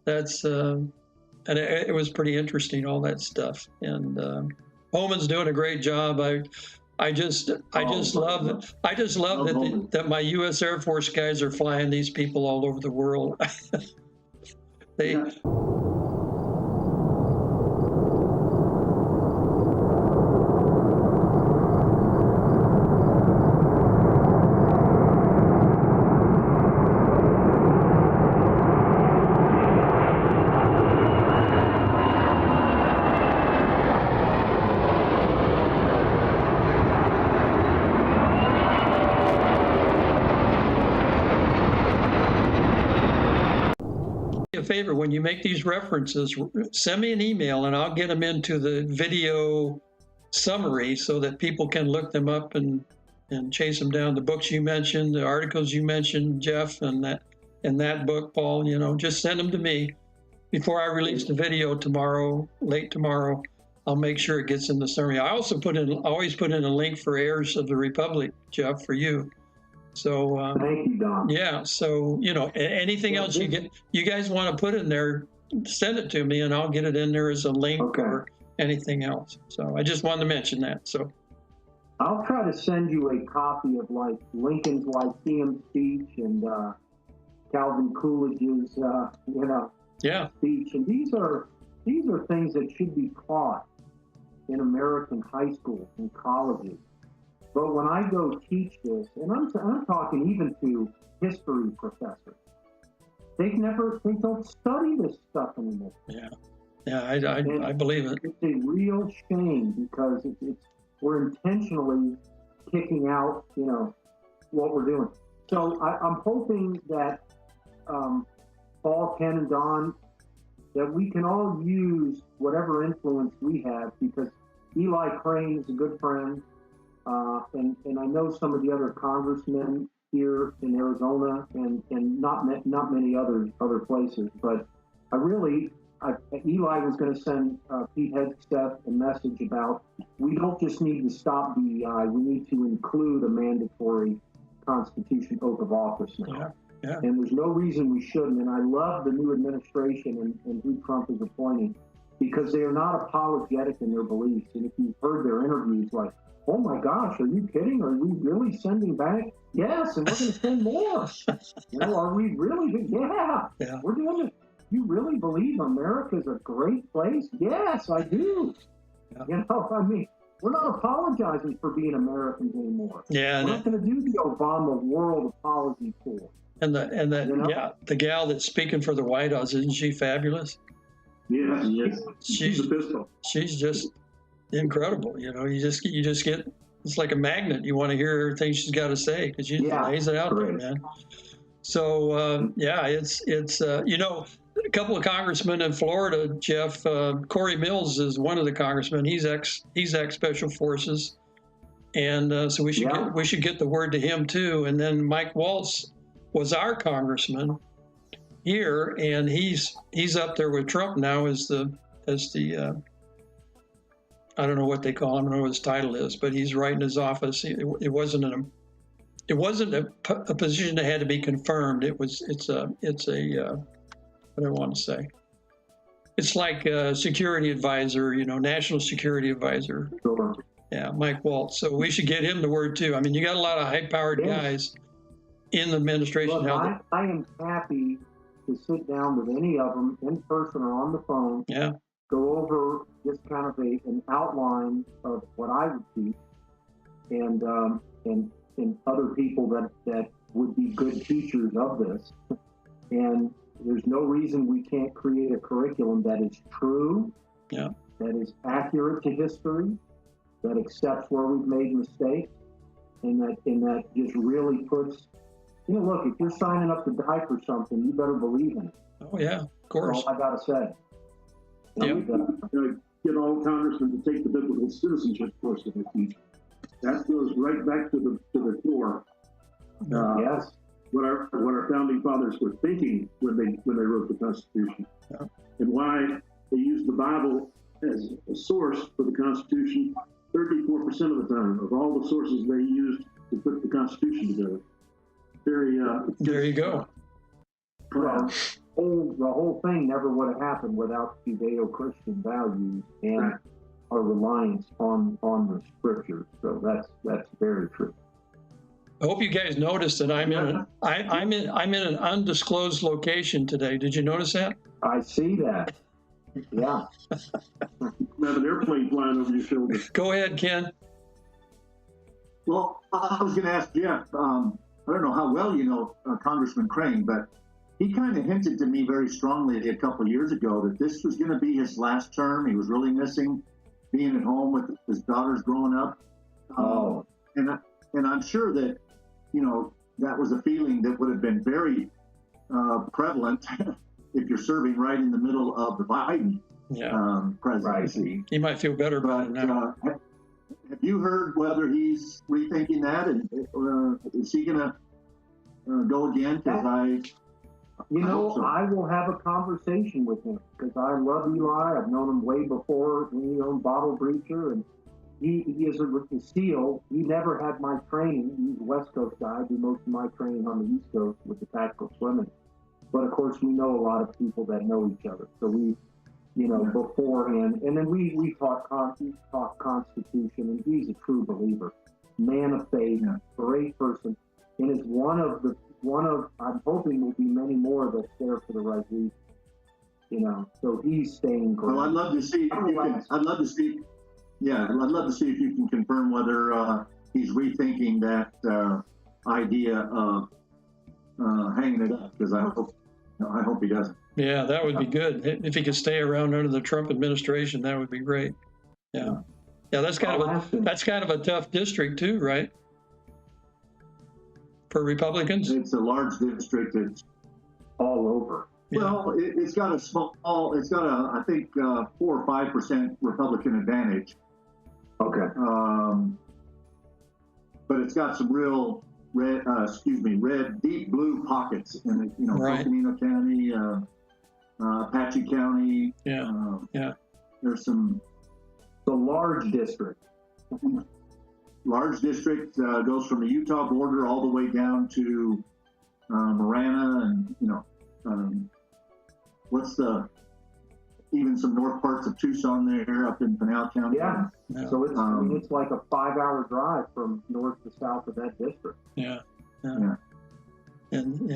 and it was pretty interesting, all that stuff. And Holman's doing a great job. I just love that my U.S. Air Force guys are flying these people all over the world. A favor, when you make these references, send me an email and I'll get them into the video summary so that people can look them up and chase them down. The books you mentioned, the articles you mentioned, Jeff, and that book, Paul, just send them to me before I release the video tomorrow, late tomorrow. I'll make sure it gets in the summary. I also always put in a link for Heirs of the Republic, Jeff, for you. So thank you, Don. Yeah. So anything else you guys want to put in there, send it to me, and I'll get it in there as a link or anything else. So I just wanted to mention that. So I'll try to send you a copy of like Lincoln's Lyceum speech and Calvin Coolidge's speech, and these are things that should be taught in American high schools and colleges. But when I go teach this, and I'm talking even to history professors, they don't study this stuff anymore. Yeah, I believe it. It's a real shame because we're intentionally kicking out, what we're doing. So I'm hoping that Paul, Ken, and Don, that we can all use whatever influence we have, because Eli Crane is a good friend. And I know some of the other congressmen here in Arizona and not many other places, but Eli was going to send Pete Hegseth a message about, we don't just need to stop DEI, we need to include a mandatory Constitution oath of office now. Yeah. And there's no reason we shouldn't. And I love the new administration and who Trump is appointing, because they are not apologetic in their beliefs. And if you've heard their interviews, like, oh my gosh, are you kidding? Are we really sending back? Yes, and we're going to send more. Are we really? Yeah. We're doing it. You really believe America's a great place? Yes, I do. Yeah. We're not apologizing for being Americans anymore. Yeah. We're not going to do the Obama world apology tour. And the gal that's speaking for the White House, isn't she fabulous? Yes. She's just incredible. You just get, it's like a magnet. You want to hear everything she's got to say because she lays it out there, man. So it's a couple of congressmen in Florida, Jeff, Corey Mills is one of the congressmen. He's ex Special Forces, and so we should get the word to him too. And then Mike Waltz was our congressman here, and he's up there with Trump now as the I don't know what they call him. I don't know what his title is, but he's right in his office. It wasn't a position that had to be confirmed. It's a what do I want to say? It's like a security advisor, national security advisor. Sure. Yeah, Mike Waltz. So we should get him the word too. I mean, you got a lot of high-powered guys in the administration. Look, I am happy to sit down with any of them in person or on the phone. Yeah. Go over just kind of an outline of what I would teach, and other people that would be good teachers of this. And there's no reason we can't create a curriculum that is true, that is accurate to history, that accepts where we've made mistakes, and that just really puts, look, if you're signing up to die for something, you better believe in it. Oh yeah, of course. That's all I gotta say. Get all congressmen to take the biblical citizenship course that they teach. That goes right back to the core. Yes. What our founding fathers were thinking when they wrote the Constitution, and why they use the Bible as a source for the Constitution 34% of the time, of all the sources they used to put the Constitution together. Very, there you go. Well, the whole thing never would have happened without Judeo-Christian values and our reliance on the scriptures. So that's very true. I hope you guys noticed that I'm in an undisclosed location today. Did you notice that? I see that. Yeah. You have an airplane flying over your shoulder. Go ahead, Ken. Well, I was going to ask Jeff. I don't know how well you know Congressman Crane, but he kind of hinted to me very strongly a couple of years ago that this was going to be his last term. He was really missing being at home with his daughters growing up. And I'm sure that, you know, that was a feeling that would have been very prevalent if you're serving right in the middle of the Biden presidency. Right. He might feel better about it now. Have you heard whether he's rethinking that, and is he going to go again? Because I will have a conversation with him because I love Eli. I've known him way before when he owned Bottle Breacher, and he is a SEAL. He never had my training. He's a West Coast guy. I do most of my training on the East Coast with the tactical swimming. But of course, we know a lot of people that know each other. So we, beforehand, and then we talk Constitution, and he's a true believer, man of faith, great person, and is one of I'm hoping will be many more that's there for the right reason. So he's staying great. Well, I'd love to see. I'd love to see if you can confirm whether he's rethinking that idea of hanging it up, because I hope he doesn't. Yeah, that would be good. If he could stay around under the Trump administration, that would be great. Yeah, that's kind of a tough district too, right? For Republicans, it's a large district. It's all over. Yeah. Well, it's got I think 4 or 5% Republican advantage. Okay. But it's got some real red deep blue pockets in it. Coconino County, Apache County. There's some. The large district. Large district goes from the Utah border all the way down to Marana, and even some north parts of Tucson there up in Pinal County. Yeah. So it's like a 5-hour drive from north to south of that district. Yeah. Okay. And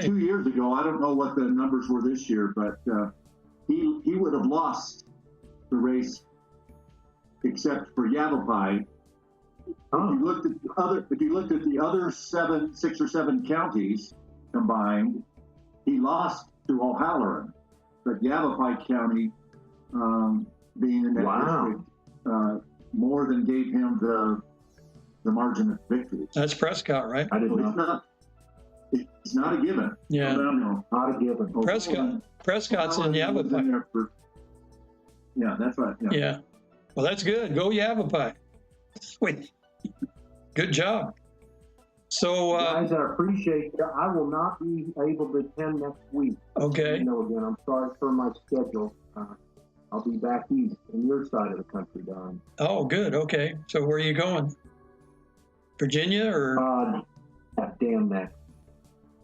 2 years ago, I don't know what the numbers were this year, but he would have lost the race except for Yavapai. If you looked at the other 6 or 7 counties combined, he lost to O'Halloran, but Yavapai County, being in that district, more than gave him the margin of victory. That's Prescott, right? I didn't know. It's not a given. Yeah, no, not a given. Prescott's in Yavapai. Yeah, that's right. Yeah. Well, that's good. Go Yavapai. Sweet. Good job. So, guys, I appreciate you. I will not be able to attend next week. Okay. Again, I'm sorry for my schedule. I'll be back east in your side of the country, Don. Oh, good. Okay. So where are you going? Virginia or? Damn that.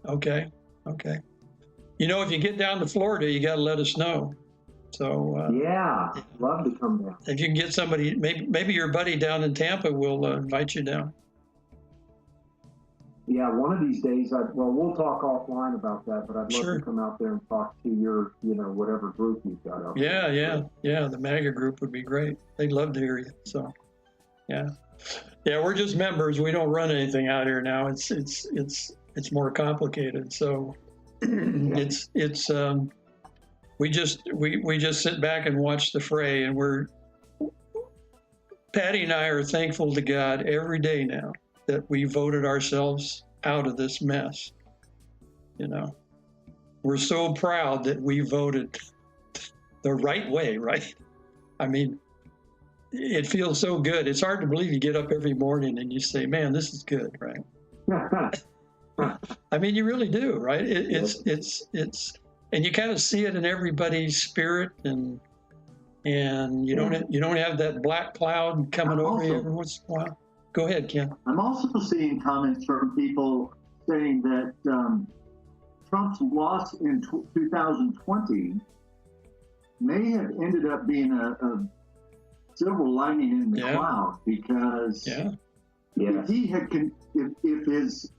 Okay. If you get down to Florida, you got to let us know. So love to come down. If you can get somebody, maybe your buddy down in Tampa will invite you down. Yeah, one of these days, we'll talk offline about that, but I'd love to come out there and talk to your, whatever group you've got up there. Yeah, the MAGA group would be great. They'd love to hear you. So, yeah, we're just members. We don't run anything out here now. It's more complicated. So, we just sit back and watch the fray, and Patty and I are thankful to God every day now that we voted ourselves out of this mess. We're so proud that we voted the right way, right? I mean, it feels so good. It's hard to believe you get up every morning and you say, man, this is good, right? I mean, you really do, right? It's and you kind of see it in everybody's spirit, and you don't have that black cloud coming over you every once in a while. Go ahead, Ken. I'm also seeing comments from people saying that Trump's loss in 2020 may have ended up being a silver lining in the cloud, because if he had if his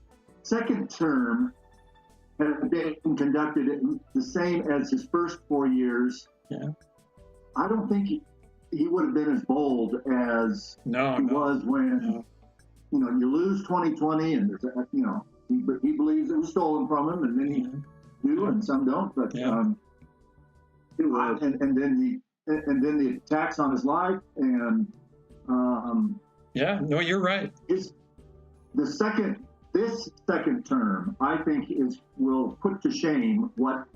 second term had been conducted the same as his first 4 years, I don't think he would have been as bold as he was when you lose 2020 and there's he believes it was stolen from him, and many do and some don't, but it was, and then the attacks on his life, and you're right. This second term, I think, will put to shame what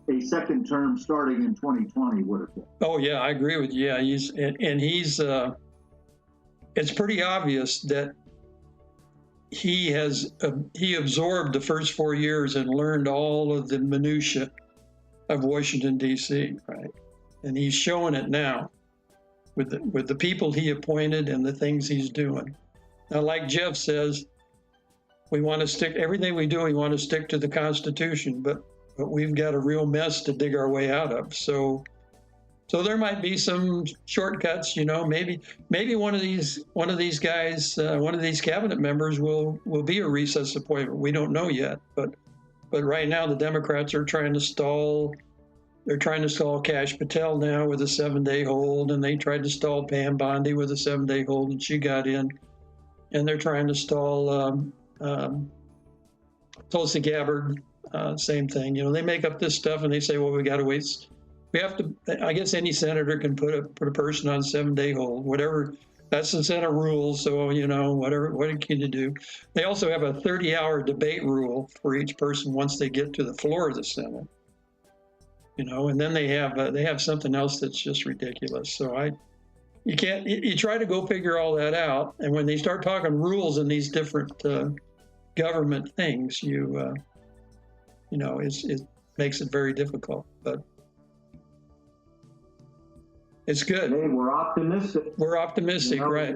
a second term starting in 2020 would have been. Oh yeah, I agree with you. Yeah, he's it's pretty obvious that he absorbed the first 4 years and learned all of the minutia of Washington, D.C., right? And he's showing it now with the people he appointed and the things he's doing. Now, like Jeff says, we want to stick everything we do. We want to stick to the Constitution, but we've got a real mess to dig our way out of. So there might be some shortcuts. Maybe one of these guys, one of these cabinet members will be a recess appointment. We don't know yet, but right now the Democrats are trying to stall. They're trying to stall Kash Patel now with a 7-day hold, and they tried to stall Pam Bondi with a 7-day hold, and she got in. And they're trying to stall Tulsi Gabbard, same thing. They make up this stuff and they say, well, we got to wait. We have to. I guess any senator can put a person on 7-day hold, whatever. That's the Senate rules. So whatever. What can you do? They also have a 30-hour debate rule for each person once they get to the floor of the Senate. And then they have something else that's just ridiculous. So you can't. You try to go figure all that out, and when they start talking rules in these different government things, it makes it very difficult. But it's good. Hey, we're optimistic. We're optimistic, right?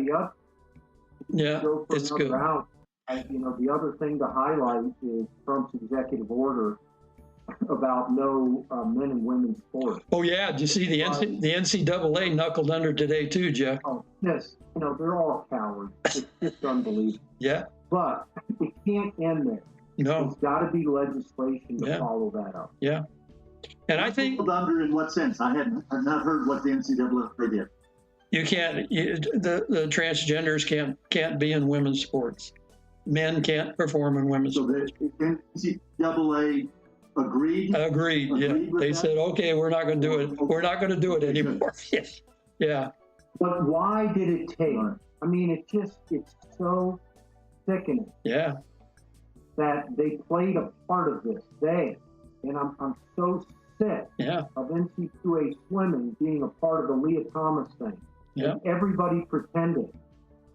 Yeah, it's good. The other thing to highlight is Trump's executive order about no men and women's sports. Oh yeah, did you see the NCAA knuckled under today too, Jeff? Oh yes, they're all cowards. It's just unbelievable. Yeah. But it can't end there. No. There's got to be legislation to follow that up. Yeah. And I think under in what sense? I've not heard what the NCAA did. You can't. The transgenders can't be in women's sports. Men can't perform in women's sports. So the NCAA agreed. Yeah. They said, okay, we're not going to do it. We're not going to do it anymore. Yeah. But why did it take? I mean, it's so sickening. Yeah. That they played a part of this. And I'm so sick of NC2A swimming being a part of the Leah Thomas thing. Yeah. And everybody pretending.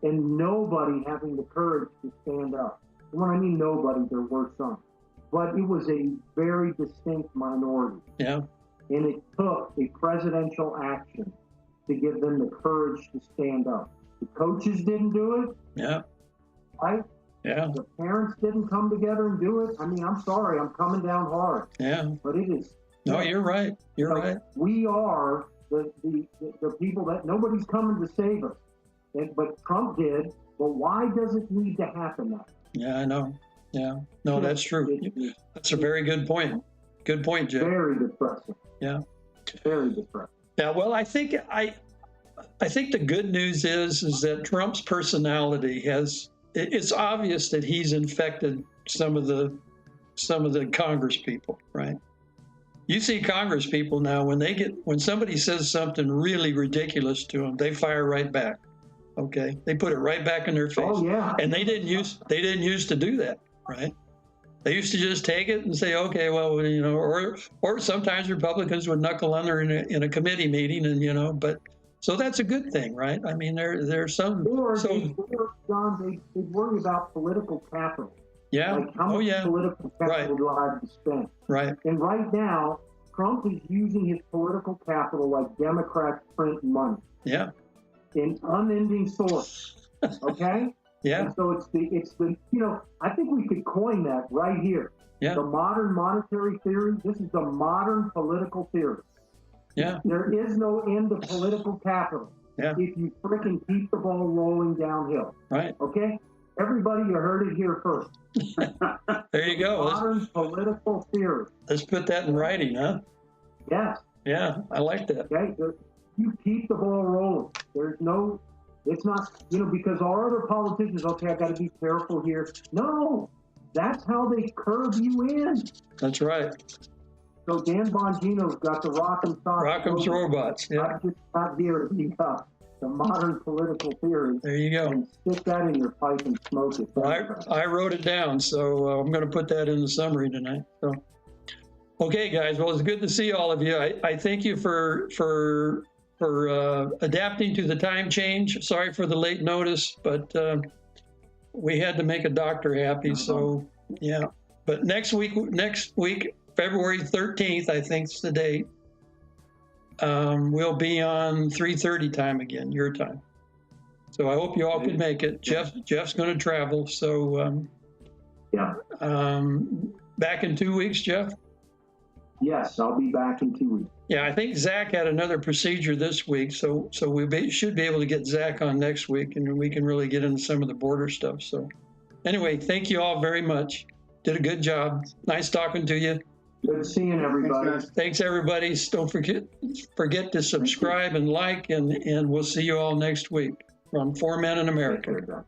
And nobody having the courage to stand up. And when I mean nobody, there were some. But it was a very distinct minority. Yeah. And it took a presidential action to give them the courage to stand up. The coaches didn't do it. Yeah. Right? Yeah. The parents didn't come together and do it. I mean, I'm sorry, I'm coming down hard. Yeah. But it is. No, you're right. You're right. We are the people that nobody's coming to save us. But Trump did. But why does it need to happen that? Yeah, I know. Yeah. No, that's true. That's a very good point. Good point, Jeff. Very depressing. Yeah. Very depressing. Yeah. Well, I think the good news is that Trump's personality has. It's obvious that he's infected some of the Congress people, right? You see Congress people now when somebody says something really ridiculous to them, they fire right back. Okay, they put it right back in their face. Oh yeah. And they didn't use to do that, right? They used to just take it and say, okay, well, or sometimes Republicans would knuckle under in a committee meeting, and but. So that's a good thing, right? I mean, there's some. John, they worry about political capital. Yeah. Like how much political capital do I have to spend? Right. And right now, Trump is using his political capital like Democrats print money. Yeah. In unending source. Okay? Yeah. And so it's the I think we could coin that right here. Yeah. The modern monetary theory, this is the modern political theory. Yeah. There is no end to political capital. Yeah. If you freaking keep the ball rolling downhill. Right. Okay? Everybody, you heard it here first. There you go. Modern political theory. Let's put that in writing, huh? Yes. Yeah, I like that. Okay? You keep the ball rolling. There's no, it's not, because our other politicians, okay, I got to be careful here. No, that's how they curve you in. That's right. So Dan Bongino's got the Rock'em Sock. Rock'em's Robots. Yeah. Not here. You got the modern political theory. There you go. And stick that in your pipe and smoke it. I wrote it down, so I'm going to put that in the summary tonight. So, okay, guys. Well, it's good to see all of you. I thank you for adapting to the time change. Sorry for the late notice, but we had to make a doctor happy. So, yeah. But next week, February 13th, I think is the date. We'll be on 3:30 time again, your time. So I hope you all could make it. Jeff's going to travel, so yeah. Back in 2 weeks, Jeff. Yes, I'll be back in 2 weeks. Yeah, I think Zach had another procedure this week, so we should be able to get Zach on next week, and we can really get into some of the border stuff. So anyway, thank you all very much. Did a good job. Nice talking to you. Good seeing everybody. Thanks everybody. Don't forget to subscribe and like, and we'll see you all next week from 4 Men in America.